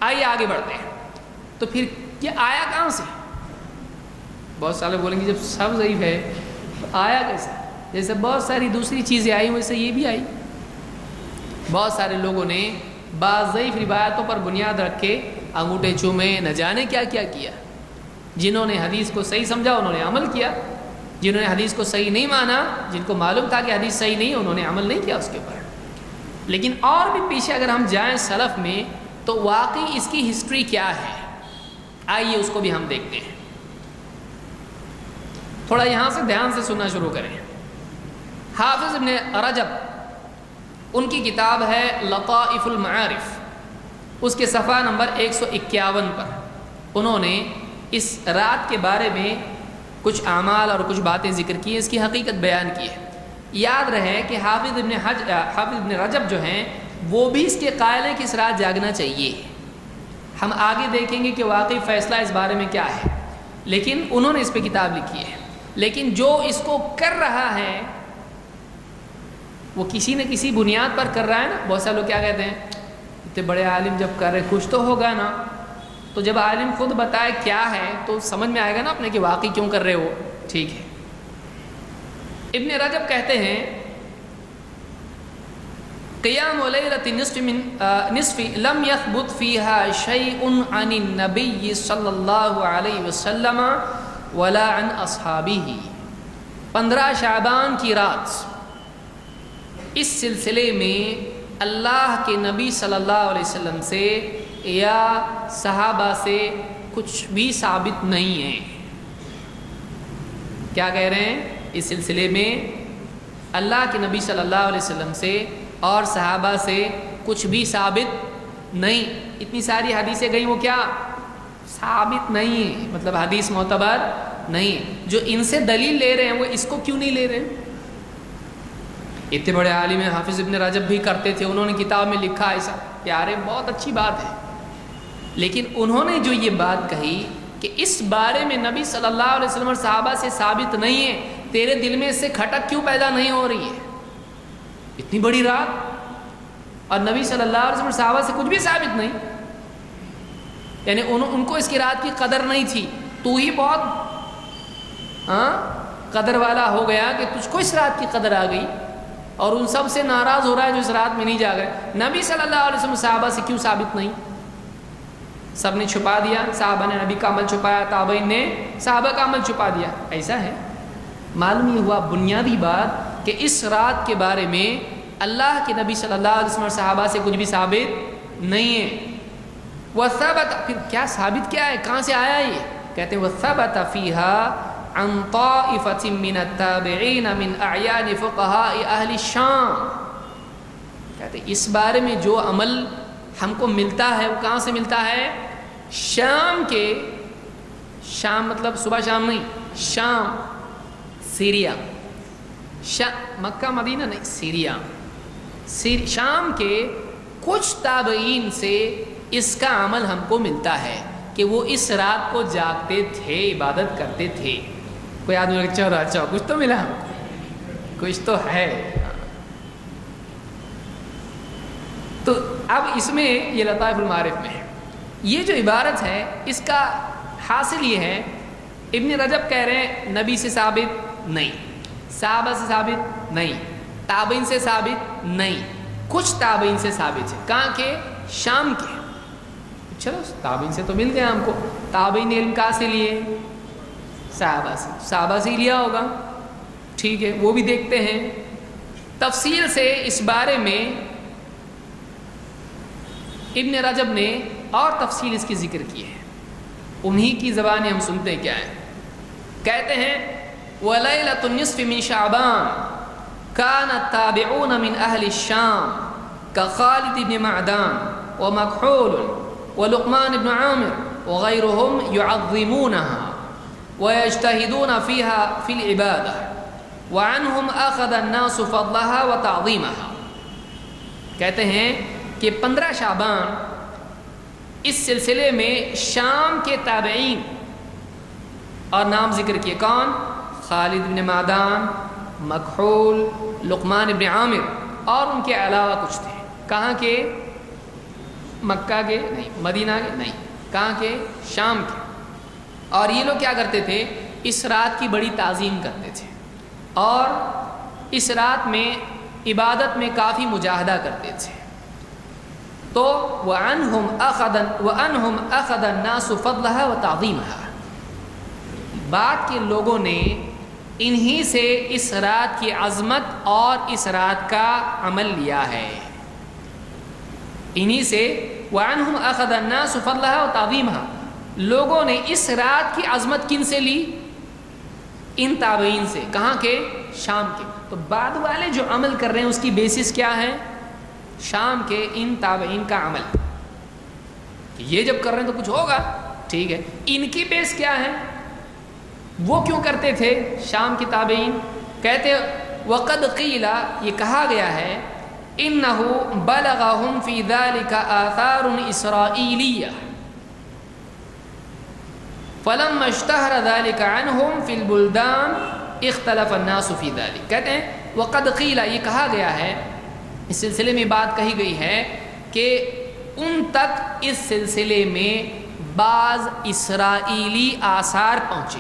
آئیے آگے بڑھتے ہیں. تو پھر یہ آیا کہاں سے؟ بہت سارے بولیں گے جب سب ضعیف ہے تو آیا کیسے؟ جیسے بہت ساری دوسری چیزیں آئی ویسے یہ بھی آئی. بہت سارے لوگوں نے بعض ضعیف روایتوں پر بنیاد رکھ کے انگوٹھے چومے، نہ جانے کیا کیا کیا. جنہوں نے حدیث کو صحیح سمجھا انہوں نے عمل کیا، جنہوں نے حدیث کو صحیح نہیں مانا، جن کو معلوم تھا کہ حدیث صحیح نہیں، انہوں نے عمل نہیں کیا اس کے اوپر. لیکن اور بھی پیچھے اگر ہم جائیں سلف میں تو واقعی اس کی ہسٹری کیا ہے، آئیے اس کو بھی ہم دیکھتے ہیں. تھوڑا یہاں سے دھیان سے سننا شروع کریں. حافظ ابن رجب ان کی کتاب ہے لطائف المعارف، اس کے صفحہ نمبر 151 پر انہوں نے اس رات کے بارے میں کچھ اعمال اور کچھ باتیں ذکر کی ہیں، اس کی حقیقت بیان کی ہے. یاد رہے کہ حافظ ابن رجب جو ہیں وہ بھی اس کے قائل ہیں کہ اس رات جاگنا چاہیے. ہم آگے دیکھیں گے کہ واقعی فیصلہ اس بارے میں کیا ہے، لیکن انہوں نے اس پہ کتاب لکھی ہے. لیکن جو اس کو کر رہا ہے وہ کسی نہ کسی بنیاد پر کر رہا ہے نا. بہت سارے لوگ کیا کہتے ہیں، اتنے بڑے عالم جب کر رہے کچھ تو ہوگا نا. تو جب عالم خود بتائے کیا ہے تو سمجھ میں آئے گا نا اپنے کہ واقعی کیوں کر رہے ہو. ٹھیک ہے. ابن رجب کہتے ہیں قیام لیلۃ نصف لم یثبت فیہا شیء عن النبی صلی اللہ علیہ وسلم ولا عن اصحابہ. 15 شعبان کی رات، اس سلسلے میں اللہ کے نبی صلی اللہ علیہ وسلم سے یا صحابہ سے کچھ بھی ثابت نہیں ہے. کیا کہہ رہے ہیں؟ اس سلسلے میں اللہ کے نبی صلی اللہ علیہ وسلم سے اور صحابہ سے کچھ بھی ثابت نہیں. اتنی ساری حدیثیں گئیں وہ کیا ثابت نہیں ہے، مطلب حدیث معتبر نہیں. جو ان سے دلیل لے رہے ہیں وہ اس کو کیوں نہیں لے رہے؟ اتنے بڑے عالم ہیں، حافظ ابن رجب بھی کرتے تھے، انہوں نے کتاب میں لکھا ایسا. پیارے بہت اچھی بات ہے، لیکن انہوں نے جو یہ بات کہی کہ اس بارے میں نبی صلی اللہ علیہ وسلم اور صحابہ سے ثابت نہیں ہے، تیرے دل میں اس سے کھٹک کیوں پیدا نہیں ہو رہی ہے؟ اتنی بڑی رات اور نبی صلی اللہ علیہ وسلم اور صحابہ سے کچھ بھی ثابت نہیں، یعنی ان کو اس کی رات کی قدر نہیں تھی. تو ہی بہت قدر والا ہو گیا کہ تجھ کو اس رات کی قدر آ گئی اور ان سب سے ناراض ہو رہا ہے جو اس رات میں نہیں جا گئے. نبی صلی اللہ علیہ وسلم صحابہ سے کیوں ثابت نہیں؟ سب نے چھپا دیا، صحابہ نے نبی کا عمل چھپایا، تابعین نے صحابہ کا عمل چھپا دیا. ایسا ہے. معلوم یہ ہوا بنیادی بات کہ اس رات کے بارے میں اللہ کے نبی صلی اللہ علیہ وسلم اور صحابہ سے کچھ بھی ثابت نہیں ہے. وثبت، پھر کیا ثابت کیا ہے، کہاں سے آیا یہ؟ کہتے ہیں وثبت فیہا عن طائفۃ من التابعین من اعیان فقہاء اہل الشام. کہتے ہیں اس بارے میں جو عمل ہم کو ملتا ہے وہ کہاں سے ملتا ہے؟ شام کے، شام مطلب صبح شام نہیں، شام سیریا، مکہ مدینہ نہیں، سیریا، شام کے کچھ تابعین سے اس کا عمل ہم کو ملتا ہے کہ وہ اس رات کو جاگتے تھے، عبادت کرتے تھے. کوئی آدمی اچھا کچھ تو ملا ہم کو، کچھ تو ہے. تو اب اس میں یہ لطائف المعارف میں ہے، یہ جو عبارت ہے اس کا حاصل یہ ہے ابن رجب کہہ رہے ہیں نبی سے ثابت نہیں، صحابہ سے ثابت نہیں، تابعین سے ثابت نہیں، کچھ تابعین سے ثابت ہے. کہاں کے؟ شام کے. چلو تابعین سے تو مل گیا ہم کو. تابعین علم کہاں سے لیے؟ صحابہ سے. صحابہ سے ہی لیا ہوگا. ٹھیک ہے، وہ بھی دیکھتے ہیں. تفصیل سے اس بارے میں ابن رجب نے اور تفصیل اس کی ذکر کی ہے، انہی کی زبانیں ہم سنتے کیا ہیں. کہتے ہیں وَلَيْلَةُ النِّصْفِ مِنْ شَعْبَانَ كَانَ التَّابِعُونَ مِنْ أَهْلِ الشَّامِ كَخَالِدِ بْنِ مَعْدَانَ وَمَكْحُولٌ وَلُقْمَانِ بْنِ عَامِرٍ وَغَيْرُهُمْ يُعَظِّمُونَهَا وَيَجْتَهِدُونَ فِيهَا فِي الْعِبَادَةِ وَعَنْهُمْ أَخَذَ النَّاسُ فَضْلَهَا وَتَعْظِيمَهَا. کہتے ہیں کہ 15 شعبان اس سلسلے میں شام کے تابعین اور نام ذکر کیے. کون؟ خالد بن معدان، مکحول، لقمان بن عامر اور ان کے علاوہ کچھ تھے. کہاں کے؟ مکہ کے نہیں، مدینہ کے نہیں، کہاں کے؟ شام کے۔ اور یہ لوگ کیا کرتے تھے؟ اس رات کی بڑی تعظیم کرتے تھے اور اس رات میں عبادت میں کافی مجاہدہ کرتے تھے۔ تو وَعَنْهُمْ أَخَذَ النَّاسُ فَضْلَهَا وَتَعْظِيمَهَا، بعد کے لوگوں نے انہی سے اس رات کی عظمت اور اس رات کا عمل لیا ہے۔ انہی سے وَعَنْهُمْ أَخَذَ النَّاسُ فَضْلَهَا وَتَعْظِيمَهَا، لوگوں نے اس رات کی عظمت کن سے لی؟ ان تابعین سے۔ کہاں کے؟ شام کے۔ تو بعد والے جو عمل کر رہے ہیں اس کی بیسس کیا ہے؟ شام کے ان تابعین کا عمل۔ یہ جب کر رہے ہیں تو کچھ ہوگا، ٹھیک ہے۔ ان کی بیس کیا ہے؟ وہ کیوں کرتے تھے شام کی تابعین؟ کہتے وقد قیل، یہ کہا گیا ہے، انہ بلغہم فی ذلک آثار اسرائیلیہ فلما اشتہر ذلك عنہم فی البلدان اختلف الناس فی ذلک۔ کہتے ہیں وقد قیل، یہ کہا گیا ہے، اس سلسلے میں بات کہی گئی ہے کہ ان تک اس سلسلے میں بعض اسرائیلی آثار پہنچے۔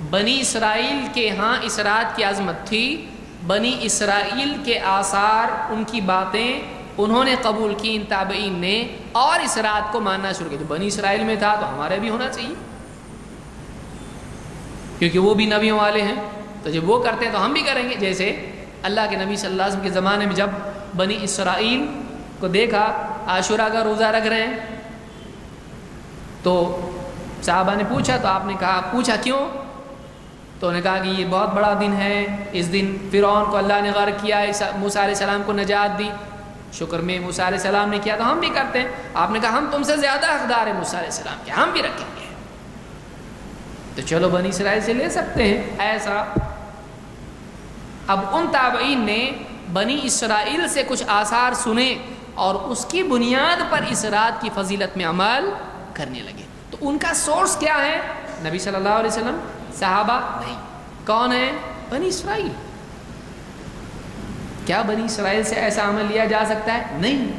بنی اسرائیل کے ہاں اس رات کی عظمت تھی، بنی اسرائیل کے آثار، ان کی باتیں انہوں نے قبول کی ان تابعین نے، اور اس رات کو ماننا شروع کیا۔ جو بنی اسرائیل میں تھا تو ہمارے بھی ہونا چاہیے، کیونکہ وہ بھی نبیوں والے ہیں، تو جب وہ کرتے ہیں تو ہم بھی کریں گے۔ جیسے اللہ کے نبی صلی اللہ علیہ وسلم کے زمانے میں جب بنی اسرائیل کو دیکھا عاشورہ کا روزہ رکھ رہے ہیں تو صحابہ نے پوچھا، تو آپ نے کہا، پوچھا کیوں؟ تو انہوں نے کہا کہ یہ بہت بڑا دن ہے، اس دن فرعون کو اللہ نے غرق کیا، موسیٰ علیہ السلام کو نجات دی، شکر میں موسیٰ علیہ السلام نے کیا تو ہم بھی کرتے ہیں۔ آپ نے کہا ہم تم سے زیادہ حقدار ہیں موسیٰ علیہ السلام کے، ہم بھی رکھیں گے، تو چلو بنی اسرائیل سے لے سکتے ہیں ایسا۔ اب ان تابعین نے بنی اسرائیل سے کچھ آثار سنے اور اس کی بنیاد پر اس رات کی فضیلت میں عمل کرنے لگے۔ تو ان کا سورس کیا ہے؟ نبی صلی اللہ علیہ وسلم، صحابہ نہیں، کون ہے؟ بنی اسرائیل۔ کیا بنی اسرائیل سے ایسا عمل لیا جا سکتا ہے؟ نہیں۔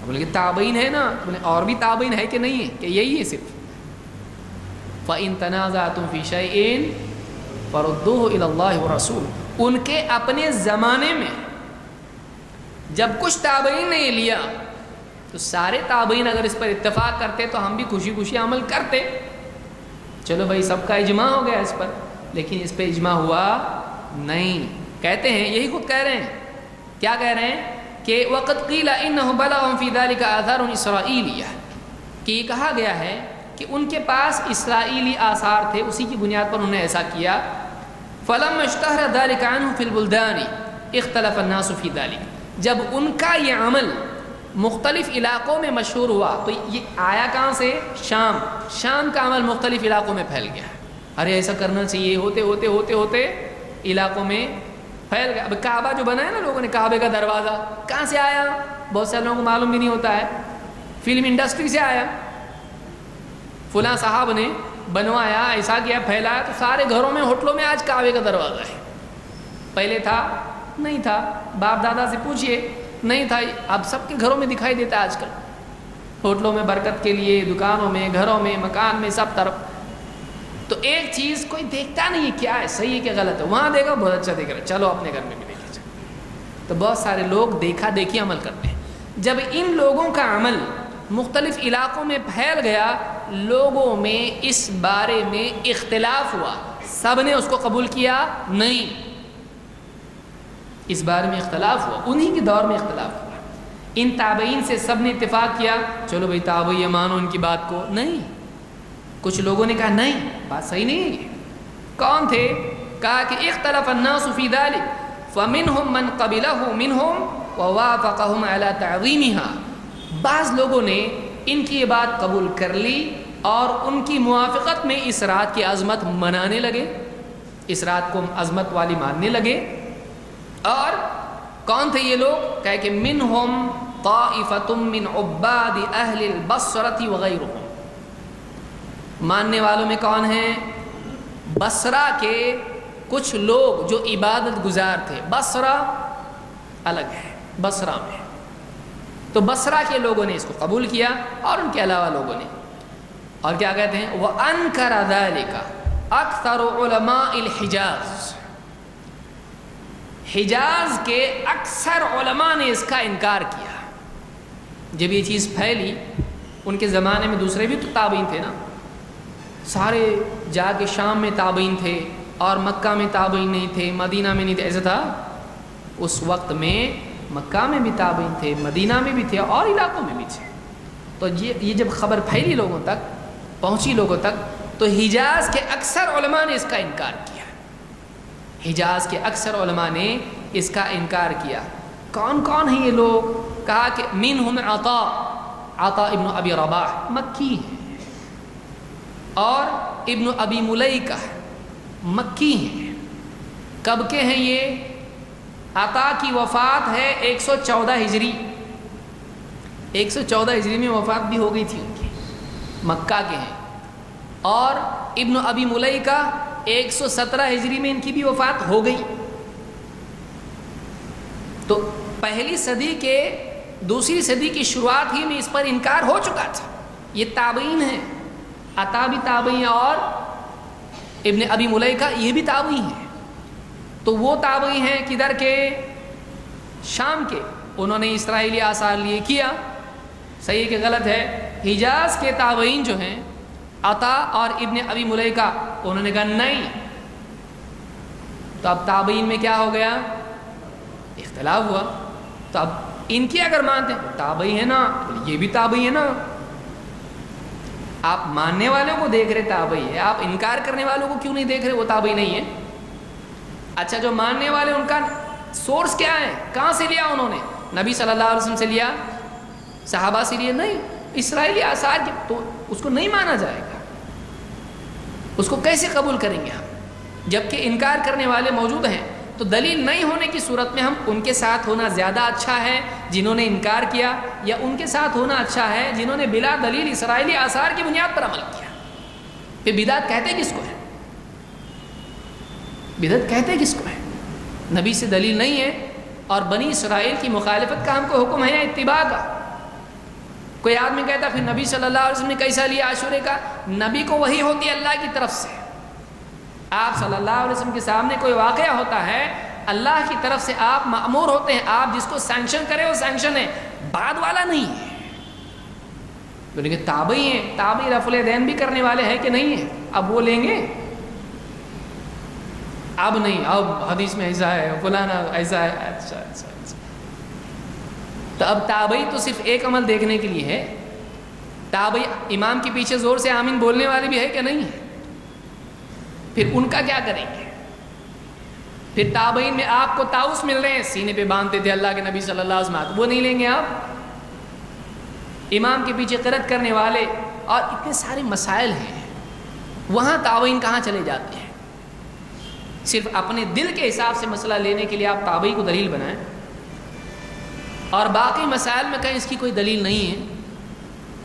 بولے کہ تابعین ہے نا، بولے اور بھی تابعین ہے کہ نہیں ہے؟ کہ یہی ہے صرف؟ فَإِن تَنَازَعْتُمْ فِي شَيْءٍ فَرُدُّوهُ إِلَى اللَّهِ وَرَسُولِهِ، ان کے اپنے زمانے میں جب کچھ تابعین نے یہ لیا تو سارے تابعین اگر اس پر اتفاق کرتے تو ہم بھی خوشی خوشی عمل کرتے۔ چلو بھائی سب کا اجماع ہو گیا اس پر، لیکن اس پہ اجماع ہوا نہیں۔ کہتے ہیں، یہی خود کہہ رہے ہیں، کیا کہہ رہے ہیں؟ کہ وقد قیل انہ بلغہم فی ذلک آثار اسرائیلیہ، کہ یہ کہا گیا ہے کہ ان کے پاس اسرائیلی آثار تھے، اسی کی بنیاد پر انہوں نے ایسا کیا۔ فلما اشتہر ذلک عنہ فی البلدان اختلف الناس فی ذلک، جب ان کا یہ عمل مختلف علاقوں میں مشہور ہوا تو یہ آیا کہاں سے؟ شام کا عمل مختلف علاقوں میں پھیل گیا، ارے ایسا کرنا چاہیے، ہوتے ہوتے ہوتے ہوتے علاقوں میں پھیل گیا۔ اب کعبہ جو بنا ہے نا لوگوں نے، کعبے کا دروازہ کہاں سے آیا؟ بہت سے لوگوں کو معلوم بھی نہیں ہوتا ہے، فلم انڈسٹری سے آیا، فلاں صاحب نے بنوایا، ایسا کیا، پھیلایا، تو سارے گھروں میں، ہوٹلوں میں آج کعبے کا دروازہ ہے۔ پہلے تھا؟ نہیں تھا، باپ دادا سے پوچھئے، نہیں تھا، اب سب کے گھروں میں دکھائی دیتا ہے آج کل، ہوٹلوں میں برکت کے لیے، دکانوں میں، گھروں میں، مکان میں، سب طرف۔ تو ایک چیز کوئی دیکھتا نہیں ہے کیا ہے، صحیح ہے کہ غلط ہے، وہاں دیکھا بہت اچھا دیکھ رہا ہے، چلو اپنے گھر میں بھی دیکھیں چلو۔ تو بہت سارے لوگ دیکھا دیکھی عمل کرتے ہیں۔ جب ان لوگوں کا عمل مختلف علاقوں میں پھیل گیا، لوگوں میں اس بارے میں اختلاف ہوا، سب نے اس کو قبول کیا نہیں، اس بارے میں اختلاف ہوا، انہی کے دور میں اختلاف ہوا۔ ان تابعین سے سب نے اتفاق کیا، چلو بھئی تابعی مانو ان کی بات کو، نہیں، کچھ لوگوں نے کہا نہیں، بات صحیح نہیں ہے۔ کون تھے؟ کہا کہ اختلف الناس فی ذلک فمنہم من قبلہ منہم ووافقہم علی تعظیمہا، بعض لوگوں نے ان کی یہ بات قبول کر لی اور ان کی موافقت میں اس رات کی عظمت منانے لگے، اس رات کو عظمت والی ماننے لگے۔ اور کون تھے یہ لوگ؟ کہے کہ منہم طائفۃ من عباد اہل البصرۃ وغیرہم، ماننے والوں میں کون ہیں؟ بصرہ کے کچھ لوگ جو عبادت گزار تھے، بصرہ الگ ہے، بصرہ میں، تو تو بصرہ کے لوگوں نے اس کو قبول کیا اور ان کے علاوہ لوگوں نے. اور کیا کہتے ہیں؟ وَأَنْكَرَ ذَلِكَ أَكْثَرُ عُلَمَاءِ الْحِجَازِ، حجاز کے اکثر علماء نے اس کا انکار کیا. جب یہ چیز پھیلی، ان کے زمانے میں دوسرے بھی تو تابعین تھے نا، سارے جا کے شام میں تابعین تھے اور مکہ میں تابعین نہیں تھے، مدینہ میں نہیں تھے. ایسا تھا اس وقت میں، مکہ میں بھی تابعین تھے، مدینہ میں بھی تھے اور علاقوں میں بھی تھے. تو یہ جب خبر پھیلی لوگوں تک، پہنچی لوگوں تک، تو حجاز کے اکثر علماء نے اس کا انکار کیا. حجاز کے اکثر علماء نے اس کا انکار کیا. کون کون ہیں یہ لوگ؟ کہا کہ منہم عطا ابن ابی رباح مکی ہیں، اور ابن ابی ملیکہ مکی ہیں. کب کے ہیں یہ؟ عطا کی وفات ہے 114 ہجری، 114 ہجری میں وفات بھی ہو گئی تھی ان کی، مکہ کے ہیں. اور ابن ابی ملیکہ 117 ہجری میں ان کی بھی وفات ہو گئی. تو پہلی صدی کے دوسری صدی کی شروعات ہی میں اس پر انکار ہو چکا تھا. یہ تابعین ہیں، عطا بھی تابعی اور ابن ابی ملیکہ یہ بھی تابعی ہیں. تو وہ تابعی ہیں کدھر کے؟ شام کے. انہوں نے اسرائیلی آثار لیے کیا، صحیح کہ غلط ہے؟ حجاز کے تابعین جو ہیں عطا اور ابن ابی ملیکہ، انہوں نے کہا نہیں. تو اب تابعین میں کیا ہو گیا؟ اختلاف ہوا. تو اب ان کی اگر مانتے ہیں تابعی ہے نا، یہ بھی تابعی ہے نا. آپ ماننے والوں کو دیکھ رہے تابعی ہے، آپ انکار کرنے والوں کو کیوں نہیں دیکھ رہے وہ تابعی نہیں ہے؟ اچھا، جو ماننے والے ان کا سورس کیا ہے؟ کہاں سے لیا انہوں نے؟ نبی صلی اللہ علیہ وسلم سے لیا؟ صحابہ سے لیا؟ نہیں، اسرائیلی آثار کے. تو اس کو نہیں مانا جائے گا، اس کو کیسے قبول کریں گے ہم جبکہ انکار کرنے والے موجود ہیں؟ تو دلیل نہیں ہونے کی صورت میں ہم ان کے ساتھ ہونا زیادہ اچھا ہے جنہوں نے انکار کیا، یا ان کے ساتھ ہونا اچھا ہے جنہوں نے بلا دلیل اسرائیلی آثار کی بنیاد پر عمل کیا؟ پھر بدعت کہتے کس کو ہے؟ بدعت کہتے کس کو ہے؟ نبی سے دلیل نہیں ہے اور بنی اسرائیل کی مخالفت کا ہم کو حکم ہے یا اتباع کا؟ کوئی آدمی کہتا پھر نبی صلی اللہ علیہ وسلم نے کیسا لیا عاشورے کا؟ نبی کو وحی ہوتی ہے اللہ کی طرف سے. آپ صلی اللہ علیہ وسلم کے سامنے کوئی واقعہ ہوتا ہے، اللہ کی طرف سے آپ مأمور ہوتے ہیں، آپ جس کو سینکشن کرے وہ سینکشن ہے، بعد والا نہیں ہے. کہ تابعی ہیں، تابعی رفع الدین بھی کرنے والے ہیں کہ نہیں ہیں؟ اب وہ لیں گے؟ اب نہیں، اب حدیث میں ایسا ہے، فلانا ایسا ہے. اچھا. تو اب تابعی تو صرف ایک عمل دیکھنے کے لیے ہے. تابعی امام کے پیچھے زور سے آمین بولنے والے بھی ہے کہ نہیں ہے؟ پھر ان کا کیا کریں گے؟ پھر تابعین میں آپ کو طاؤس مل رہے ہیں، سینے پہ باندھتے تھے اللہ کے نبی صلی اللہ علیہ وسلم، وہ نہیں لیں گے آپ؟ امام کے پیچھے قرأت کرنے والے اور اتنے سارے مسائل ہیں، وہاں تابعین کہاں چلے جاتے ہیں؟ صرف اپنے دل کے حساب سے مسئلہ لینے کے لیے آپ تابعی کو دلیل بنائیں اور باقی مسائل میں کہیں اس کی کوئی دلیل نہیں ہے.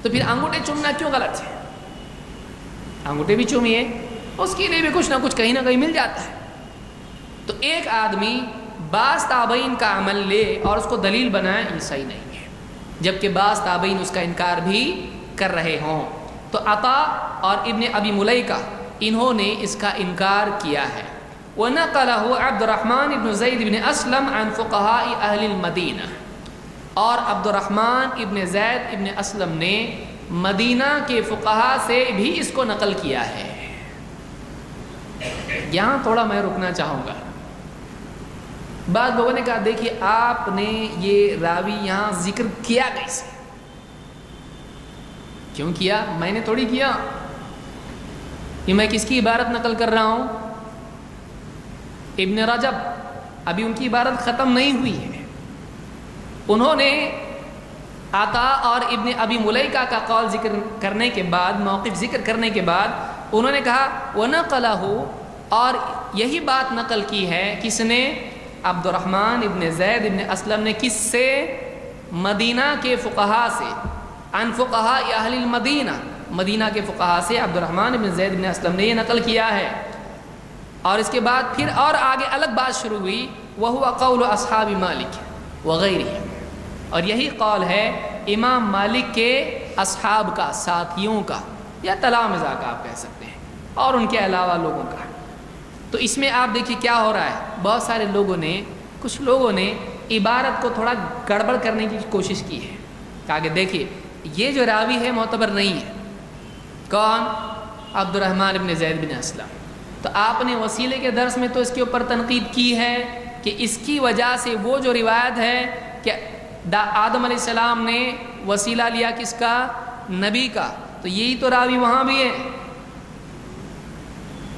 تو پھر انگوٹھے چومنا کیوں غلط ہے؟ انگوٹھے بھی چومیے، اس کے لیے بھی کچھ نہ کچھ کہیں نہ کہیں مل جاتا ہے. تو ایک آدمی بعض تابعین کا عمل لے اور اس کو دلیل بنائے، یہ صحیح نہیں ہے، جبکہ بعض تابعین اس کا انکار بھی کر رہے ہوں. تو عطا اور ابن ابی ملیکہ انہوں نے اس کا انکار کیا ہے. وَنَقَلَهُ عبد الرحمن ابن زید ابن اسلم عن فقہاء اہل المدینہ، اور عبد الرحمن ابن زید ابن اسلم نے مدینہ کے فقہاء سے بھی اس کو نقل کیا ہے. یہاں تھوڑا میں رکنا چاہوں گا. بعض لوگوں نے کہا دیکھیے آپ نے یہ راوی یہاں ذکر کیا کیسے؟ کیوں کیا؟ میں نے تھوڑی کیا، یہ میں کس کی عبارت نقل کر رہا ہوں؟ ابن رجب، ابھی ان کی عبارت ختم نہیں ہوئی ہے. انہوں نے عطا اور ابن ابی ملیکہ کا قول ذکر کرنے کے بعد، موقف ذکر کرنے کے بعد انہوں نے کہا وَنَقَلَهُ، اور یہی بات نقل کی ہے کس نے؟ عبد الرحمن ابن زید ابن اسلم نے. کس سے؟ مدینہ کے فقہاء سے. عن فقہاء اہل المدینہ، مدینہ کے فقہاء سے عبد الرحمن ابن زید ابن اسلم نے یہ نقل کیا ہے. اور اس کے بعد پھر اور آگے الگ بات شروع ہوئی، وَهُوَ قَوْلُ أَصْحَابِ مَالِكِ وَغَيْرِهِمْ، اور یہی قول ہے امام مالک کے اصحاب کا، ساتھیوں کا، یا تلامذہ کا آپ کہہ سکتے ہیں، اور ان کے علاوہ لوگوں کا۔ تو اس میں آپ دیکھیے کیا ہو رہا ہے، بہت سارے لوگوں نے، کچھ لوگوں نے عبارت کو تھوڑا گڑبڑ کرنے کی کوشش کی ہے، کہا کہ دیکھیے یہ جو راوی ہے معتبر نہیں ہے۔ کون؟ عبد الرحمن ابن زید بن اسلم۔ تو آپ نے وسیلے کے درس میں تو اس کے اوپر تنقید کی ہے کہ اس کی وجہ سے وہ جو روایت ہے کہ آدم علیہ السلام نے وسیلہ لیا کس کا؟ نبی کا، تو یہی تو راوی وہاں بھی ہے۔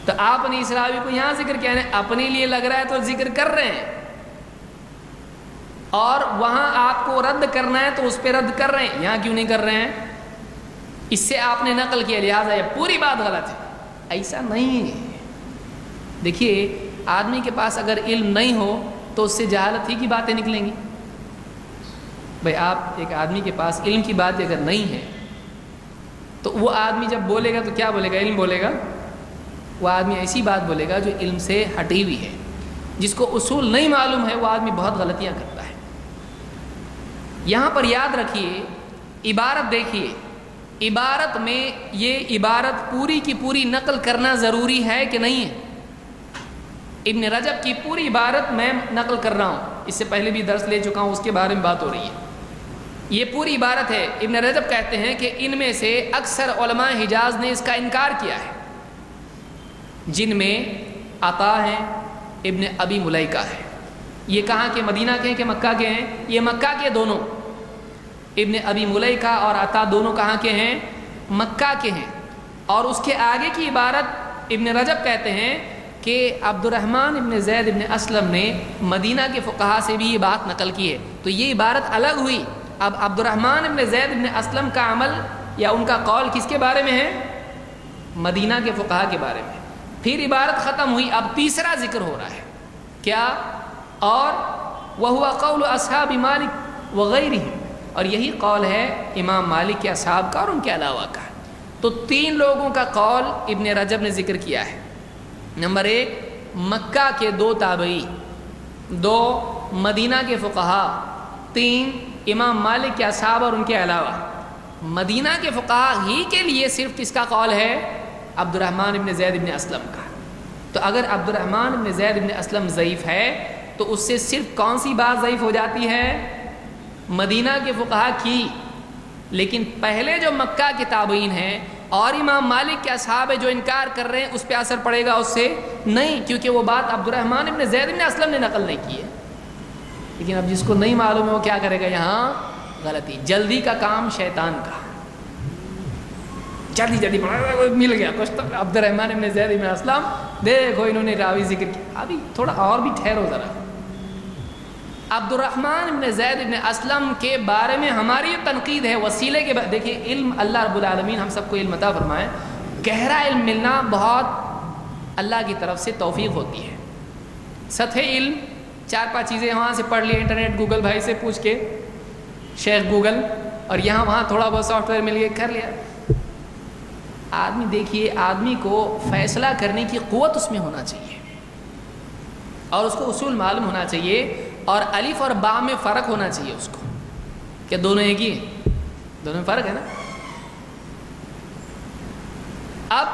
تو آپ نے اس راوی کو یہاں ذکر کیا ہے، اپنے لیے لگ رہا ہے تو ذکر کر رہے ہیں، اور وہاں آپ کو رد کرنا ہے تو اس پہ رد کر رہے ہیں، یہاں کیوں نہیں کر رہے ہیں؟ اس سے آپ نے نقل کیا، لہٰذا یہ پوری بات غلط ہے۔ ایسا نہیں ہے۔ دیکھیے آدمی کے پاس اگر علم نہیں ہو تو اس سے جہالت ہی کی باتیں نکلیں گی۔ بھائی آپ ایک آدمی کے پاس علم کی بات اگر نہیں ہے تو وہ آدمی جب بولے گا تو کیا بولے گا؟ علم بولے گا؟ وہ آدمی ایسی بات بولے گا جو علم سے ہٹی ہوئی ہے۔ جس کو اصول نہیں معلوم ہے وہ آدمی بہت غلطیاں کرتا ہے۔ یہاں پر یاد رکھیے، عبارت دیکھیے، عبارت میں یہ عبارت پوری کی پوری نقل کرنا ضروری ہے کہ نہیں ہے؟ ابن رجب کی پوری عبارت میں نقل کر رہا ہوں، اس سے پہلے بھی درس لے چکا ہوں، اس کے بارے میں بات ہو رہی ہے۔ یہ پوری عبارت ہے۔ ابن رجب کہتے ہیں کہ ان میں سے اکثر علماء حجاز نے اس کا انکار کیا ہے، جن میں عطا ہیں، ابن ابی ملیکہ ہے۔ یہ کہاں کے؟ مدینہ کے ہیں کہ مکہ کے ہیں؟ یہ مکہ کے دونوں، ابن ابی ملیکہ اور عطا دونوں کہاں کے ہیں؟ مکہ کے ہیں۔ اور اس کے آگے کی عبارت ابن رجب کہتے ہیں کہ عبد الرحمن ابن زید ابن اسلم نے مدینہ کے فقہا سے بھی یہ بات نقل کی ہے، تو یہ عبارت الگ ہوئی۔ اب عبد الرحمن ابن زید ابن اسلم کا عمل یا ان کا قول کس کے بارے میں ہے؟ مدینہ کے فقہا کے بارے میں۔ پھر عبارت ختم ہوئی، اب تیسرا ذکر ہو رہا ہے، کیا؟ اور وَهُوَ قَوْلُ أَصْحَابِ مالک وغیرہم، اور یہی قول ہے امام مالک کے اصحاب کا اور ان کے علاوہ کا۔ تو تین لوگوں کا قول ابن رجب نے ذکر کیا ہے۔ نمبر ایک، مکہ کے دو تابعی، دو مدینہ کے فقہا، تین امام مالک کے اصحاب اور ان کے علاوہ۔ مدینہ کے فقہا ہی کے لیے صرف کس کا قول ہے؟ عبد الرحمن ابن زید ابن اسلم کا۔ تو اگر عبد الرحمن ابن زید ابن اسلم ضعیف ہے تو اس سے صرف کون سی بات ضعیف ہو جاتی ہے؟ مدینہ کے فقہا کی۔ لیکن پہلے جو مکہ کے تابعین ہیں اور امام مالک کے اصحاب جو انکار کر رہے ہیں اس پہ اثر پڑے گا؟ اس سے نہیں، کیونکہ وہ بات عبد الرحمن ابن زید ابن اسلم نے نقل نہیں کی ہے۔ لیکن اب جس کو نہیں معلوم ہے وہ کیا کرے گا؟ یہاں غلطی، جلدی کا کام شیطان کا، جلدی جلدی پڑھا، مل گیا کچھ تو عبد الرحمن ابن زید ابن اسلم، دیکھو انہوں نے راوی ذکر کیا، ابھی تھوڑا اور بھی ٹھہرو ذرا۔ عبد الرحمن ابن زید ابن اسلم کے بارے میں ہماری تنقید ہے وسیلے کے بعد۔ دیکھیے علم، اللہ رب العالمین ہم سب کو علم عطا فرمائے، گہرا علم ملنا بہت اللہ کی طرف سے توفیق ہوتی ہے۔ سطحی علم 4-5 چیزیں وہاں سے پڑھ لی، انٹرنیٹ گوگل بھائی سے پوچھ کے، شیخ گوگل، اور یہاں وہاں تھوڑا بہت سافٹ ویئر مل گیا، کر لیا۔ آدمی دیکھیے، آدمی کو فیصلہ کرنے کی قوت اس میں ہونا چاہیے، اور اس کو اصول معلوم ہونا چاہیے، اور الف اور با میں فرق ہونا چاہیے اس کو، کہ دونوں ایک ہی ہیں، دونوں میں فرق ہے نا۔ اب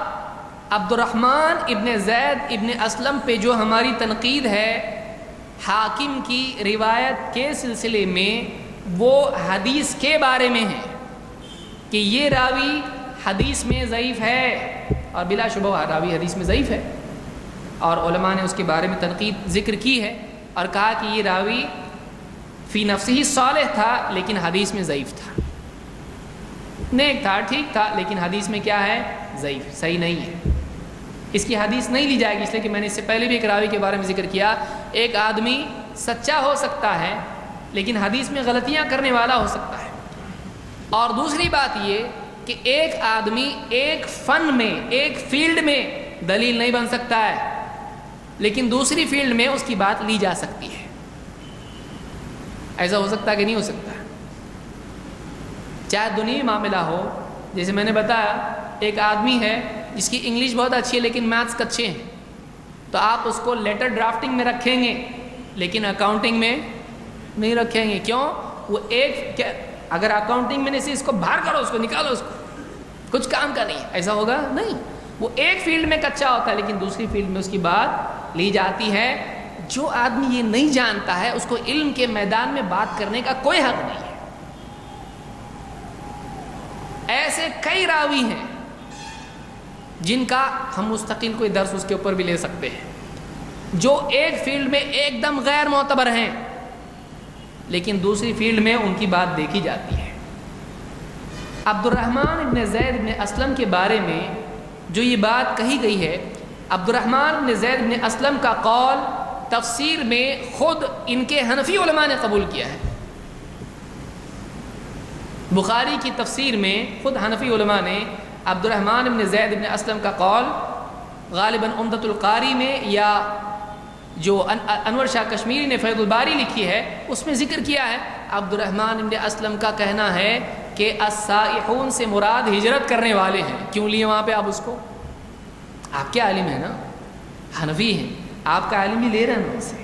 عبد الرحمن ابن زید ابن اسلم پہ جو ہماری تنقید ہے حاکم کی روایت کے سلسلے میں، وہ حدیث کے بارے میں ہے کہ یہ راوی حدیث میں ضعیف ہے، اور بلا شبہ راوی حدیث میں ضعیف ہے، اور علماء نے اس کے بارے میں تنقید ذکر کی ہے اور کہا کہ یہ راوی فی نفسہ صالح تھا لیکن حدیث میں ضعیف تھا، نیک تھا، ٹھیک تھا، لیکن حدیث میں کیا ہے؟ ضعیف، صحیح نہیں ہے، اس کی حدیث نہیں لی جائے گی۔ اس لیے کہ میں نے اس سے پہلے بھی ایک راوی کے بارے میں ذکر کیا، ایک آدمی سچا ہو سکتا ہے لیکن حدیث میں غلطیاں کرنے والا ہو سکتا ہے۔ اور دوسری بات یہ کہ ایک آدمی ایک فن میں، ایک فیلڈ میں دلیل نہیں بن سکتا ہے، لیکن دوسری فیلڈ میں اس کی بات لی جا سکتی ہے۔ ایسا ہو سکتا ہے کہ نہیں ہو سکتا؟ چاہے دنیوی معاملہ ہو، جیسے میں نے بتایا ایک آدمی ہے جس کی انگلش بہت اچھی ہے لیکن میتھس کچے ہیں، تو آپ اس کو لیٹر ڈرافٹنگ میں رکھیں گے لیکن اکاؤنٹنگ میں نہیں رکھیں گے۔ کیوں؟ وہ ایک اگر اکاؤنٹنگ میں سے اس کو باہر کرو، اس کو نکالو، اس کو کچھ کام کا نہیں، ایسا ہوگا نہیں. وہ ایک فیلڈ میں کچا ہوتا ہے لیکن دوسری فیلڈ میں اس کی بات لی جاتی ہے. جو آدمی یہ نہیں جانتا ہے اس کو علم کے میدان میں بات کرنے کا کوئی حق نہیں ہے. ایسے کئی راوی ہیں جن کا ہم مستقل کوئی درس اس کے اوپر بھی لے سکتے ہیں، جو ایک فیلڈ میں ایک دم غیر معتبر ہیں لیکن دوسری فیلڈ میں ان کی بات دیکھی جاتی ہے. عبد الرحمن ابن زید ابن اسلم کے بارے میں جو یہ بات کہی گئی ہے، عبد الرحمن ابن زید ابن اسلم کا قول تفسیر میں خود ان کے حنفی علماء نے قبول کیا ہے. بخاری کی تفسیر میں خود حنفی علماء نے عبد الرحمن ابن زید ابن اسلم کا قول غالباً عمدۃ القاری میں یا جو انور شاہ کشمیری نے فیض الباری لکھی ہے اس میں ذکر کیا ہے. عبد الرحمن ابن اسلم کا کہنا ہے کہ السائحون سے مراد ہجرت کرنے والے ہیں. کیوں لیے وہاں پہ آپ اس کو؟ آپ کے عالم ہیں نا، حنفی ہیں، آپ کا عالم ہی لے رہے ہیں ان سے.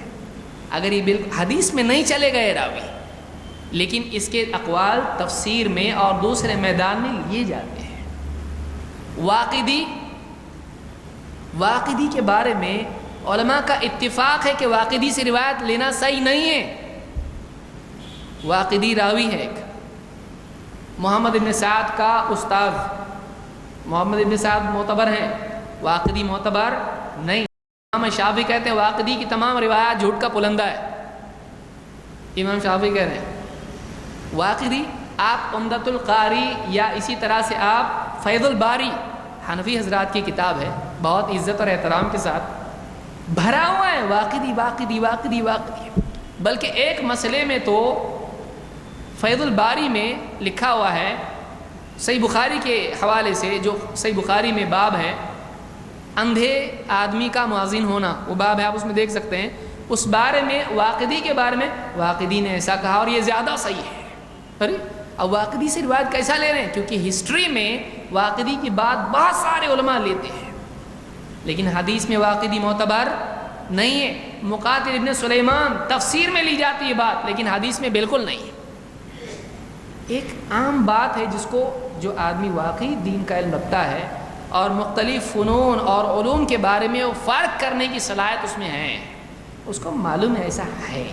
اگر یہ بالکل حدیث میں نہیں چلے گئے راوی، لیکن اس کے اقوال تفسیر میں اور دوسرے میدان میں لیے جاتے ہیں. واقدی کے بارے میں علماء کا اتفاق ہے کہ واقدی سے روایت لینا صحیح نہیں ہے. واقدی راوی ہے ایک، محمد ابن سعد کا استاد. محمد ابن سعد معتبر ہیں، واقدی معتبر نہیں. امام شافعی کہتے ہیں واقدی کی تمام روایات جھوٹ کا پلندہ ہے. امام شافعی کہہ رہے ہیں واقدی. آپ عمدۃ القاری یا اسی طرح سے آپ فیض الباری، حنفی حضرات کی کتاب ہے، بہت عزت اور احترام کے ساتھ بھرا ہوا ہے واقدی واقدی واقدی واقدی. بلکہ ایک مسئلے میں تو فیض الباری میں لکھا ہوا ہے صحیح بخاری کے حوالے سے، جو صحیح بخاری میں باب ہے اندھے آدمی کا مؤذن ہونا، وہ باب ہے، آپ اس میں دیکھ سکتے ہیں. اس بارے میں واقدی کے بارے میں واقدی نے ایسا کہا اور یہ زیادہ صحیح ہے. ارے اب واقدی سے روایت کیسا لے رہے ہیں؟ کیونکہ ہسٹری میں واقدی کی بات بہت سارے علماء لیتے ہیں لیکن حدیث میں واقدی معتبر نہیں ہے. مقاتل ابن سلیمان تفسیر میں لی جاتی ہے بات لیکن حدیث میں بالکل نہیں ہے. ایک عام بات ہے جس کو جو آدمی واقعی دین کا علم رکھتا ہے اور مختلف فنون اور علوم کے بارے میں وہ فرق کرنے کی صلاحیت اس میں ہے، اس کو معلوم ہے ایسا ہے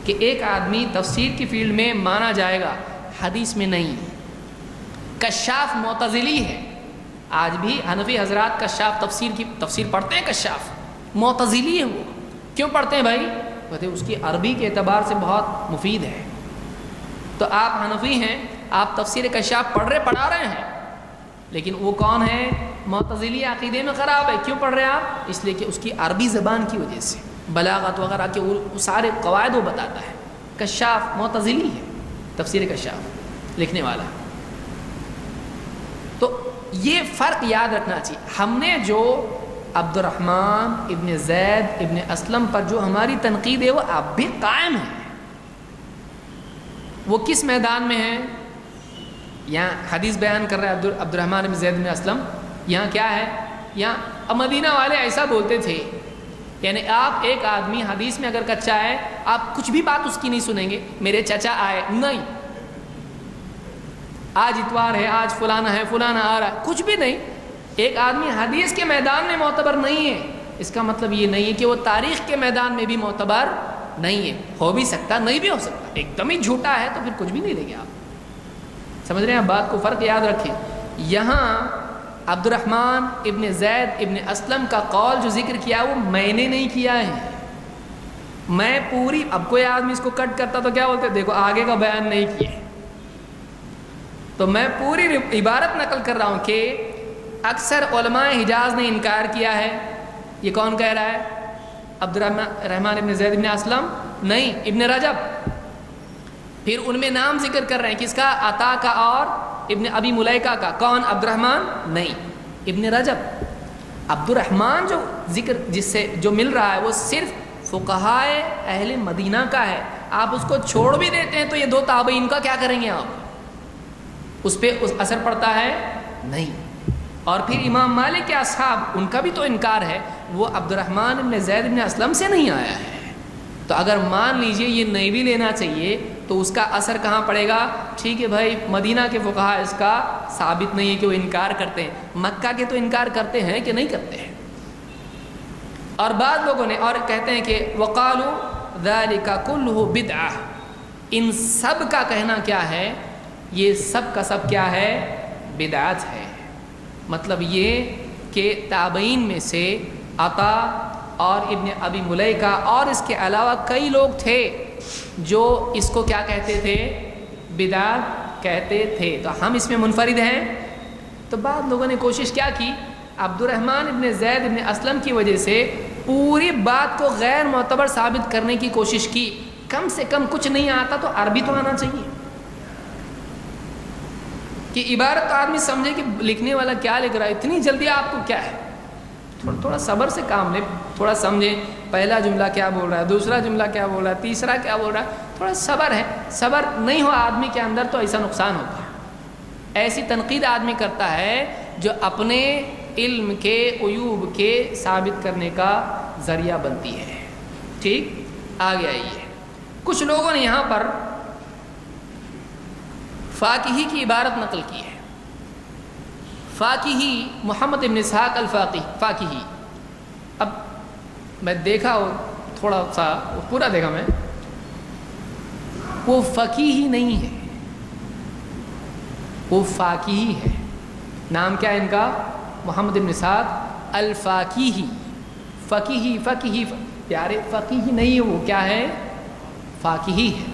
کہ ایک آدمی تفسیر کی فیلڈ میں مانا جائے گا، حدیث میں نہیں. کشاف معتزلی ہے، آج بھی حنفی حضرات کشاف تفسیر پڑھتے ہیں. کشاف معتزلی ہے. وہ کیوں پڑھتے ہیں بھائی؟ کہتے اس کی عربی کے اعتبار سے بہت مفید ہے. تو آپ حنفی ہیں، آپ تفسیر کشاف پڑھا رہے ہیں لیکن وہ کون ہے؟ معتزلی عقیدے میں خراب ہے. کیوں پڑھ رہے ہیں آپ؟ اس لیے کہ اس کی عربی زبان کی وجہ سے، بلاغت وغیرہ کے سارے قواعد وہ بتاتا ہے. کشاف معتزلی ہے، تفسیر کشاف لکھنے والا. تو یہ فرق یاد رکھنا چاہیے. ہم نے جو عبد الرحمن ابن زید ابن اسلم پر جو ہماری تنقید ہے وہ اب بھی قائم ہے. وہ کس میدان میں ہے؟ یہاں حدیث بیان کر رہے ہیں عبد الرحمن ابن زید ابن اسلم. یہاں کیا ہے؟ یہاں مدینہ والے ایسا بولتے تھے، یعنی آپ ایک آدمی حدیث میں اگر کچا ہے آپ کچھ بھی بات اس کی نہیں سنیں گے. میرے چچا آئے نہیں، آج اتوار ہے، آج فلانا ہے، فلانا آ رہا ہے، کچھ بھی نہیں. ایک آدمی حدیث کے میدان میں معتبر نہیں ہے، اس کا مطلب یہ نہیں ہے کہ وہ تاریخ کے میدان میں بھی معتبر نہیں ہے. ہو بھی سکتا، نہیں بھی ہو سکتا. ایک دم ہی جھوٹا ہے تو پھر کچھ بھی نہیں لیں گے آپ. سمجھ رہے ہیں؟ بات کو فرق یاد رکھیں. یہاں عبد الرحمن ابن زید ابن اسلم کا قول جو ذکر کیا وہ میں نے نہیں کیا ہے. میں پوری، اب کوئی آدمی اس کو کٹ کرتا تو کیا بولتے؟ دیکھو آگے کا بیان نہیں کیا. تو میں پوری عبارت نقل کر رہا ہوں کہ اکثر علماء حجاز نے انکار کیا ہے. یہ کون کہہ رہا ہے؟ عبد الرحمن ابن زید ابن اسلم نہیں، ابن رجب. پھر ان میں نام ذکر کر رہے ہیں کس کا؟ عطا کا اور ابن ابی ملیکہ کا. کون؟ عبد الرحمن نہیں، ابن رجب. عبد الرحمن جو ذکر جس سے جو مل رہا ہے وہ صرف فقہائے اہل مدینہ کا ہے. آپ اس کو چھوڑ بھی دیتے ہیں تو یہ دو تابعین کا کیا کریں گے آپ؟ اس پہ اثر پڑتا ہے؟ نہیں. اور پھر امام مالک کے اصحاب ان کا بھی تو انکار ہے، وہ عبد الرحمن ابن زید ابن اسلم سے نہیں آیا ہے. تو اگر مان لیجئے یہ نہیں بھی لینا چاہیے تو اس کا اثر کہاں پڑے گا؟ ٹھیک ہے بھائی، مدینہ کے فقہا اس کا ثابت نہیں ہے کہ وہ انکار کرتے ہیں، مکہ کے تو انکار کرتے ہیں کہ نہیں کرتے ہیں؟ اور بعض لوگوں نے اور کہتے ہیں کہ وقالوا ذلک کلہ بدعہ، ان سب کا کہنا کیا ہے؟ یہ سب کا سب کیا ہے؟ بدعت ہے۔ مطلب یہ کہ تابعین میں سے عطا اور ابن ابی ملیکہ اور اس کے علاوہ کئی لوگ تھے جو اس کو کیا کہتے تھے؟ بدعت کہتے تھے۔ تو ہم اس میں منفرد ہیں؟ تو بعض لوگوں نے کوشش کیا کی؟ عبد الرحمن ابن زید ابن اسلم کی وجہ سے پوری بات کو غیر معتبر ثابت کرنے کی کوشش کی۔ کم سے کم کچھ نہیں آتا تو عربی تو آنا چاہیے کہ عبارت تو آدمی سمجھے کہ لکھنے والا کیا لکھ رہا ہے، اتنی جلدی آپ کو کیا ہے؟ تھوڑا صبر سے کام لے، تھوڑا سمجھیں پہلا جملہ کیا بول رہا ہے، دوسرا جملہ کیا بول رہا ہے، تیسرا کیا بول رہا ہے، تھوڑا صبر ہے۔ صبر نہیں ہو آدمی کے اندر تو ایسا نقصان ہوتا ہے۔ ایسی تنقید آدمی کرتا ہے جو اپنے علم کے عیوب کے ثابت کرنے کا ذریعہ بنتی ہے۔ ٹھیک، آگے آئیے۔ کچھ لوگوں نے یہاں پر فاقہی کی عبارت نقل کی ہے۔ فاقہی محمد ابن اسحاق فاقہی، اب میں دیکھا تھوڑا سا پورا دیکھا میں، وہ فقیہی نہیں ہے، وہ فاقہی ہے۔ نام کیا ہے ان کا؟ محمد ابن اسحاق الفاقیہی۔ فقیہی پیارے، فقیہی نہیں ہے، وہ کیا ہے؟ فاقہی ہے۔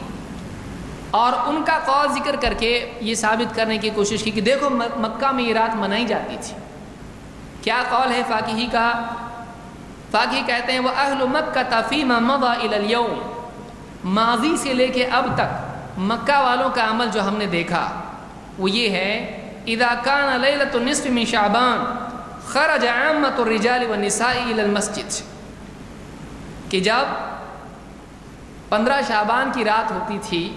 اور ان کا قول ذکر کر کے یہ ثابت کرنے کی کوشش کی کہ دیکھو مکہ میں یہ رات منائی جاتی تھی۔ کیا قول ہے فاقہی کا؟ فاقہی کہتے ہیں وَأَهْلُ مَكَّةَ فِيمَا مَضَى إِلَى الْيَوْمِ، ماضی سے لے کے اب تک مکہ والوں کا عمل جو ہم نے دیکھا وہ یہ ہے اِذَا كَانَ لَيْلَةُ النِّصْفِ مِنْ شَعْبَانَ خَرَجَ عَامَّةُ الرِّجَالِ وَالنِّسَاءِ إِلَى الْمَسْجِدِ، کہ جب 15 شعبان کی رات ہوتی تھی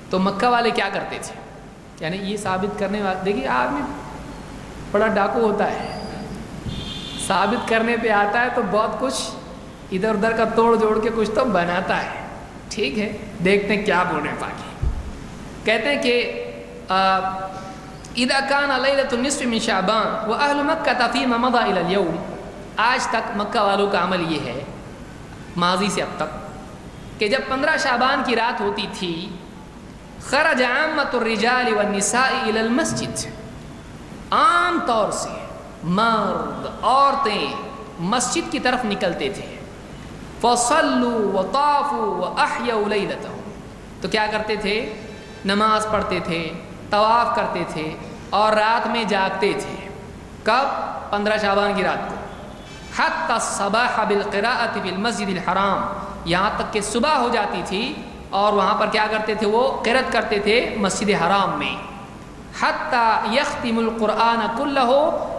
تو مکہ والے کیا کرتے تھے؟ یعنی یہ ثابت کرنے والے، دیکھیے آدمی بڑا ڈاکو ہوتا ہے، ثابت کرنے پہ آتا ہے تو بہت کچھ ادھر ادھر کا توڑ جوڑ کے کچھ تو بناتا ہے۔ ٹھیک ہے، دیکھتے ہیں کیا بول رہے ہیں باقی۔ کہتے ہیں کہ اذا كان ليلة النصف من شعبان واهل مكة فيما مضى الى اليوم، آج تک مکہ والوں کا عمل یہ ہے ماضی سے اب تک کہ جب 15 شعبان کی رات ہوتی تھی خرج عامۃ الرجال والنساء الى المسجد، عام طور سے مرد عورتیں مسجد کی طرف نکلتے تھے۔ فصلوا وطافوا واحيوا ليلتهم، تو کیا کرتے تھے؟ نماز پڑھتے تھے، طواف کرتے تھے اور رات میں جاگتے تھے۔ کب؟ 15 شعبان کی رات کو۔ حتی الصباح بالقراءة بالمسجد الحرام، یہاں تک کہ صبح ہو جاتی تھی اور وہاں پر کیا کرتے تھے؟ وہ قرأت کرتے تھے مسجد حرام میں۔ حتی یختم القرآن کلہ،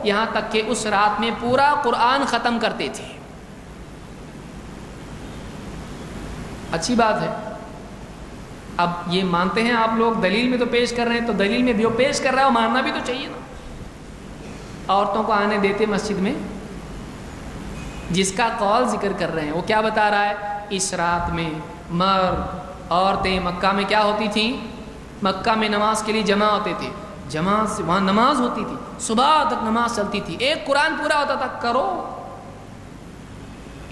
یہاں تک کہ اس رات میں پورا قرآن ختم کرتے تھے۔ اچھی بات ہے۔ اب یہ مانتے ہیں آپ لوگ، دلیل میں تو پیش کر رہے ہیں، تو دلیل میں جو پیش کر رہا ہے وہ ماننا بھی تو چاہیے نا۔ عورتوں کو آنے دیتے مسجد میں؟ جس کا قول ذکر کر رہے ہیں وہ کیا بتا رہا ہے؟ اس رات میں مرد عورتیں مکہ میں کیا ہوتی تھیں؟ مکہ میں نماز کے لیے جمع ہوتے تھے، جماعت سے وہاں نماز ہوتی تھی، صبح تک نماز چلتی تھی، ایک قرآن پورا ہوتا تھا۔ کرو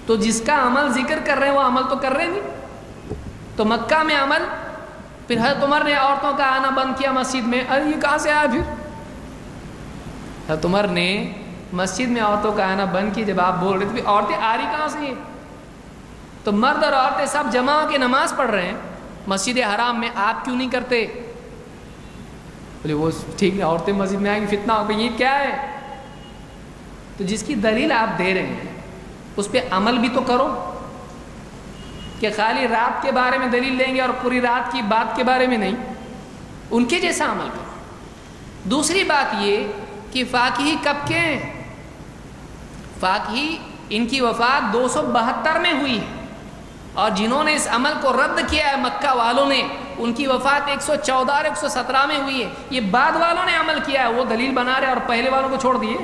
تو جس کا عمل ذکر کر رہے ہیں وہ عمل تو کر رہے نہیں۔ تو مکہ میں عمل، پھر حضرت عمر نے عورتوں کا آنا بند کیا مسجد میں، ارے یہ کہاں سے آیا؟ پھر حضرت عمر نے مسجد میں عورتوں کا آنا بند کی۔ جب آپ بول رہے تھے عورتیں آ رہی کہاں سے؟ تو مرد اور عورتیں سب جمع ہو کے نماز پڑھ رہے ہیں مسجد حرام میں، آپ کیوں نہیں کرتے؟ بولے وہ ٹھیک ہے، عورتیں مسجد میں آئیں گی فتنہ ہوگا، یہ کیا ہے؟ تو جس کی دلیل آپ دے رہے ہیں اس پہ عمل بھی تو کرو، کہ خالی رات کے بارے میں دلیل لیں گے اور پوری رات کی بات کے بارے میں نہیں، ان کے جیسا عمل کرو۔ دوسری بات یہ کہ فاقہی کب کے ہیں؟ فاقہی ان کی وفات 272 میں ہوئی ہے، اور جنہوں نے اس عمل کو رد کیا ہے مکہ والوں نے، ان کی وفات 114 اور 117 میں ہوئی ہے۔ یہ بعد والوں نے عمل کیا ہے، وہ دلیل بنا رہے اور پہلے والوں کو چھوڑ دیے۔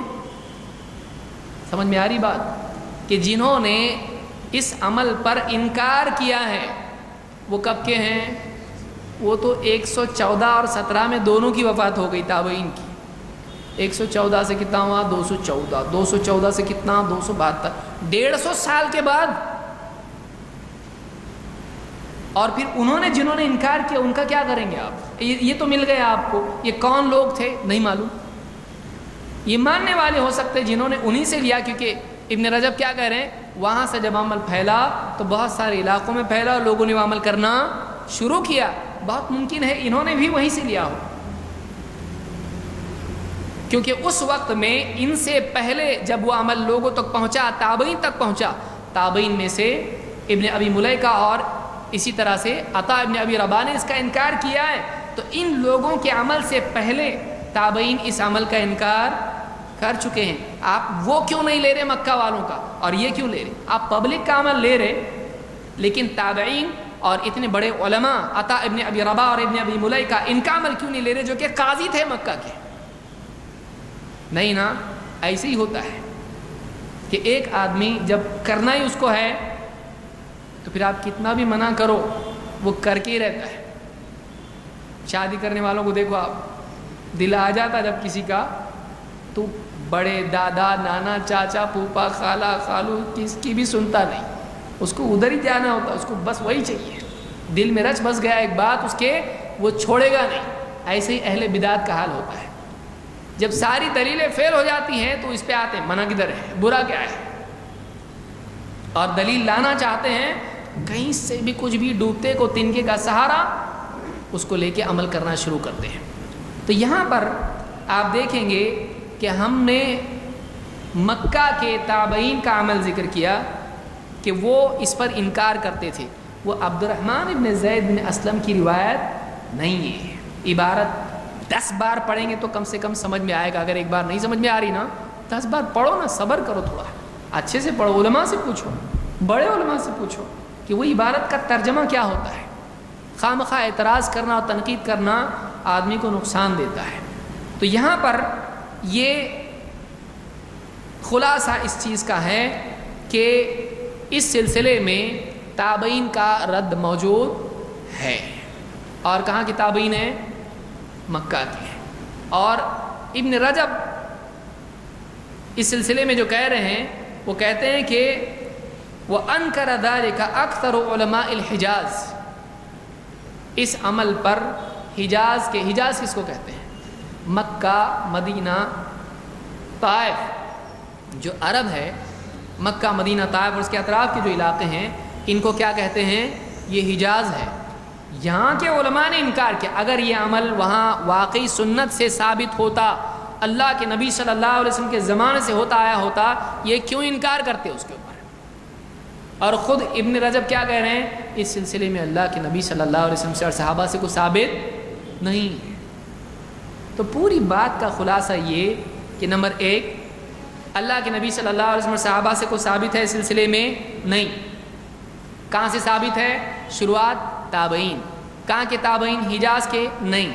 سمجھ میں آ رہی بات؟ کہ جنہوں نے اس عمل پر انکار کیا ہے وہ کب کے ہیں؟ وہ تو 114 اور 17 میں دونوں کی وفات ہو گئی تابعین کی. 114 سے کتنا ہوا؟ 214. 214 سے کتنا؟ 272. 150 سال کے بعد. اور پھر انہوں نے جنہوں نے انکار کیا ان کا کیا کریں گے آپ؟ یہ تو مل گئے آپ کو. یہ کون لوگ تھے نہیں معلوم. یہ ماننے والے ہو سکتے جنہوں نے انہی سے لیا، کیونکہ ابن رجب کیا کہہ رہے ہیں، وہاں سے جب عمل پھیلا تو بہت سارے علاقوں میں پھیلا اور لوگوں نے وہ عمل کرنا شروع کیا. بہت ممکن ہے انہوں نے بھی وہیں سے لیا ہو، کیونکہ اس وقت میں ان سے پہلے جب وہ عمل لوگوں تک پہنچا، تابعین تک پہنچا، تابعین میں سے ابن ابی ملیکہ اور اسی طرح سے عطا ابن ابی رباح نے اس کا انکار کیا ہے. تو ان لوگوں کے عمل سے پہلے تابعین اس عمل کا انکار کر چکے ہیں. آپ وہ کیوں نہیں لے رہے مکہ والوں کا، اور یہ کیوں لے رہے؟ آپ پبلک کا عمل لے رہے، لیکن تابعین اور اتنے بڑے علماء عطا ابن ابی رباح اور ابن ابی ملیکہ ان کا عمل کیوں نہیں لے رہے، جو کہ قاضی تھے مکہ کے؟ نہیں نا. ایسے ہی ہوتا ہے کہ ایک آدمی جب کرنا ہی اس کو ہے تو پھر آپ کتنا بھی منع کرو وہ کر کے ہی رہتا ہے. شادی کرنے والوں کو دیکھو آپ، دل آ جاتا جب کسی کا تو بڑے دادا نانا چاچا پھوپھا خالہ خالو کس کی بھی سنتا نہیں، اس کو ادھر ہی جانا ہوتا، اس کو بس وہی چاہیے. دل میں رچ بس گیا ایک بات اس کے، وہ چھوڑے گا نہیں. ایسے ہی اہل بدعت کا حال ہوتا ہے. جب ساری دلیلیں فیل ہو جاتی ہیں تو اس پہ آتے ہیں منع کدھر ہے، برا کیا ہے، اور دلیل لانا چاہتے ہیں کہیں سے بھی کچھ بھی، ڈوبتے کو تنکے کا سہارا اس کو لے کے عمل کرنا شروع کرتے ہیں. تو یہاں پر آپ دیکھیں گے کہ ہم نے مکہ کے تابعین کا عمل ذکر کیا کہ وہ اس پر انکار کرتے تھے. وہ عبد الرحمن بن زید بن اسلم کی روایت نہیں ہے. عبارت 10 بار پڑھیں گے تو کم سے کم سمجھ میں آئے گا. اگر ایک بار نہیں سمجھ میں آ رہی نا، 10 بار پڑھو نا، صبر کرو، تھوڑا اچھے سے پڑھو، علماء سے پوچھو، بڑے علماء سے پوچھو کہ وہ عبارت کا ترجمہ کیا ہوتا ہے. خواہ مخواہ اعتراض کرنا اور تنقید کرنا آدمی کو نقصان دیتا ہے. تو یہاں پر یہ خلاصہ اس چیز کا ہے کہ اس سلسلے میں تابعین کا رد موجود ہے. اور کہاں کی تابعین ہے؟ مکہ کی ہے. اور ابن رجب اس سلسلے میں جو کہہ رہے ہیں وہ کہتے ہیں کہ وہ انکر ذالک اکثر علماء الحجاز، اس عمل پر حجاز کے، حجاز کس کو کہتے ہیں؟ مکہ، مدینہ، طائف، جو عرب ہے، مکہ، مدینہ، طائف اور اس کے اطراف کے جو علاقے ہیں، ان کو کیا کہتے ہیں؟ یہ حجاز ہے. یہاں کے علماء نے انکار کیا. اگر یہ عمل وہاں واقعی سنت سے ثابت ہوتا، اللہ کے نبی صلی اللہ علیہ وسلم کے زمانے سے ہوتا آیا ہوتا، یہ کیوں انکار کرتے اس کے اوپر؟ اور خود ابن رجب کیا کہہ رہے ہیں؟ اس سلسلے میں اللہ کے نبی صلی اللہ علیہ وسلم سے اور صحابہ سے کوئی ثابت نہیں. تو پوری بات کا خلاصہ یہ کہ نمبر 1، اللہ کے نبی صلی اللہ علیہ وسلم اور صحابہ سے کوئی ثابت ہے اس سلسلے میں؟ نہیں. کہاں سے ثابت ہے؟ شروعات تابعین. کہاں کے تابعین؟ حجاز کے نہیں،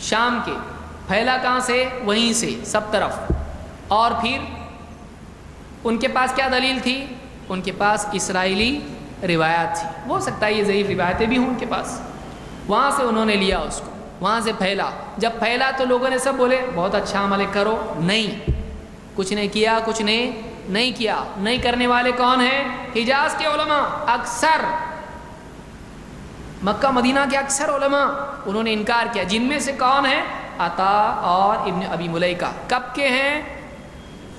شام کے. پھیلا کہاں سے؟ وہیں سے، سب طرف. اور پھر ان کے پاس کیا دلیل تھی؟ ان کے پاس اسرائیلی روایات تھی. ہو سکتا ہے یہ ضعیف روایتیں بھی ہوں ان کے پاس. وہاں سے انہوں نے لیا اس کو، وہاں سے پھیلا. جب پھیلا تو لوگوں نے سب بولے بہت اچھا عمل کرو. نہیں، کچھ نے کیا، کچھ نے نہیں کیا. نہیں کرنے والے کون ہیں؟ حجاز کے علماء. اکثر مکہ مدینہ کے اکثر علماء انہوں نے انکار کیا. جن میں سے کون ہے؟ عطا اور ابن ابی ملیکہ. کب کے ہیں؟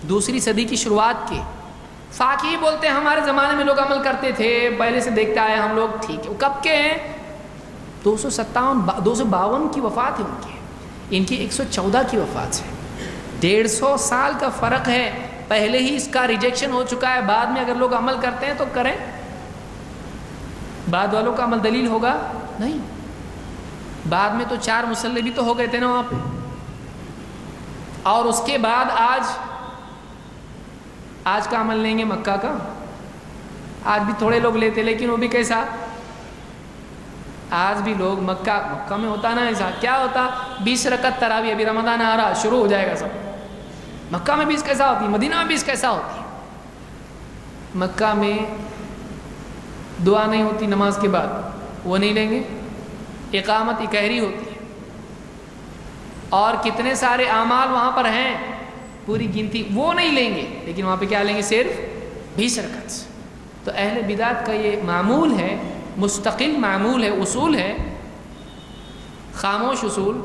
دوسری صدی کی شروعات کے. فاقی بولتے ہیں ہمارے زمانے میں لوگ عمل کرتے تھے، پہلے سے دیکھتے آئے ہم لوگ. ٹھیک ہے، وہ کب کے ہیں؟ 252 کی وفات ہے ان کی. ان کی 114 کی وفات ہے. 150 سال کا فرق ہے. پہلے ہی اس کا ریجیکشن ہو چکا ہے. بعد میں اگر لوگ عمل کرتے ہیں تو کریں. بعد والوں کا عمل دلیل ہوگا نہیں. بعد میں تو 4 مسلح بھی تو ہو گئے تھے نا وہاں پہ. اور اس کے بعد آج کا عمل لیں گے مکہ کا. آج بھی تھوڑے لوگ لیتے، لیکن وہ بھی کیسا؟ آج بھی لوگ مکہ میں ہوتا نا ایسا. کیا ہوتا؟ 20 رکعت تراویح. ابھی رمضان آ رہا، شروع ہو جائے گا سب. مکہ میں 20 کیسا ہوتی؟ مدینہ میں 20 کیسا ہوتی؟ مکہ میں دعا نہیں ہوتی نماز کے بعد، وہ نہیں لیں گے. اقامت اکہری ہوتی ہے، اور کتنے سارے اعمال وہاں پر ہیں، پوری گنتی وہ نہیں لیں گے، لیکن وہاں پہ کیا لیں گے؟ صرف 20 رکعت۔ تو اہل بدعت کا یہ معمول ہے، مستقل معمول ہے، اصول ہے، خاموش اصول،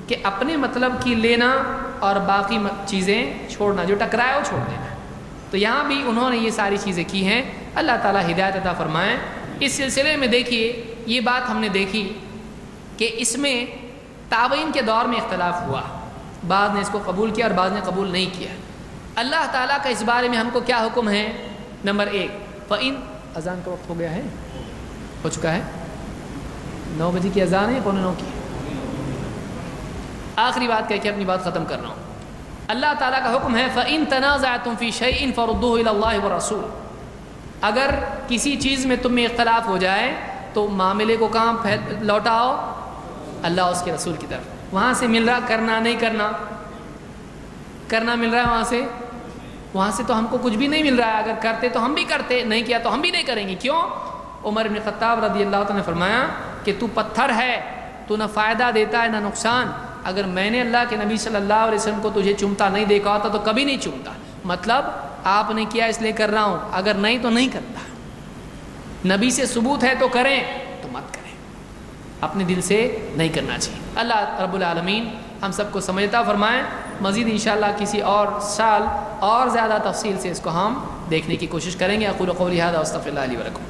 کہ اپنے مطلب کی لینا اور باقی چیزیں چھوڑنا، جو ٹکرائے وہ چھوڑ دینا۔ تو یہاں بھی انہوں نے یہ ساری چیزیں کی ہیں، اللہ تعالیٰ ہدایت عطا فرمائیں۔ اس سلسلے میں دیکھیے، یہ بات ہم نے دیکھی کہ اس میں تابعین کے دور میں اختلاف ہوا، بعض نے اس کو قبول کیا اور بعض نے قبول نہیں کیا۔ اللہ تعالیٰ کا اس بارے میں ہم کو کیا حکم ہے؟ نمبر 1، فَإِن اذان کا وقت ہو گیا ہے، ہو چکا ہے، 9 بجے کی اذان ہے، 8:45 کی۔ آخری بات کہہ کے اپنی بات ختم کر رہا ہوں۔ اللہ تعالیٰ کا حکم ہے فَإِن تَنَازَعْتُمْ فِي شَيْءٍ فَرُدُّوهُ إِلَى اللَّهِ وَالرَّسُولِ، اگر کسی چیز میں تم میں اختلاف ہو جائے تو معاملے کو کہاں لوٹاؤ؟ اللہ اس کے رسول کی طرف۔ وہاں سے مل رہا کرنا نہیں کرنا، کرنا مل رہا ہے وہاں سے تو ہم کو کچھ بھی نہیں مل رہا ہے، اگر کرتے تو ہم بھی کرتے، نہیں کیا تو ہم بھی نہیں کریں گے۔ کیوں؟ عمر بن خطاب رضی اللہ عنہ نے فرمایا کہ تو پتھر ہے، تو نہ فائدہ دیتا ہے نہ نقصان، اگر میں نے اللہ کے نبی صلی اللہ علیہ وسلم کو تجھے چومتا نہیں دیکھا ہوتا تو کبھی نہیں چومتا، مطلب آپ نے کیا اس لیے کر رہا ہوں، اگر نہیں تو نہیں کرتا۔ نبی سے ثبوت ہے تو کریں، تو مت کریں، اپنے دل سے نہیں کرنا چاہیے۔ اللہ رب العالمین ہم سب کو سمجھتا فرمائیں۔ مزید انشاءاللہ کسی اور سال اور زیادہ تفصیل سے اس کو ہم دیکھنے کی کوشش کریں گے۔ اقول قولی ھذا واستغفر اللہ لی ولکم۔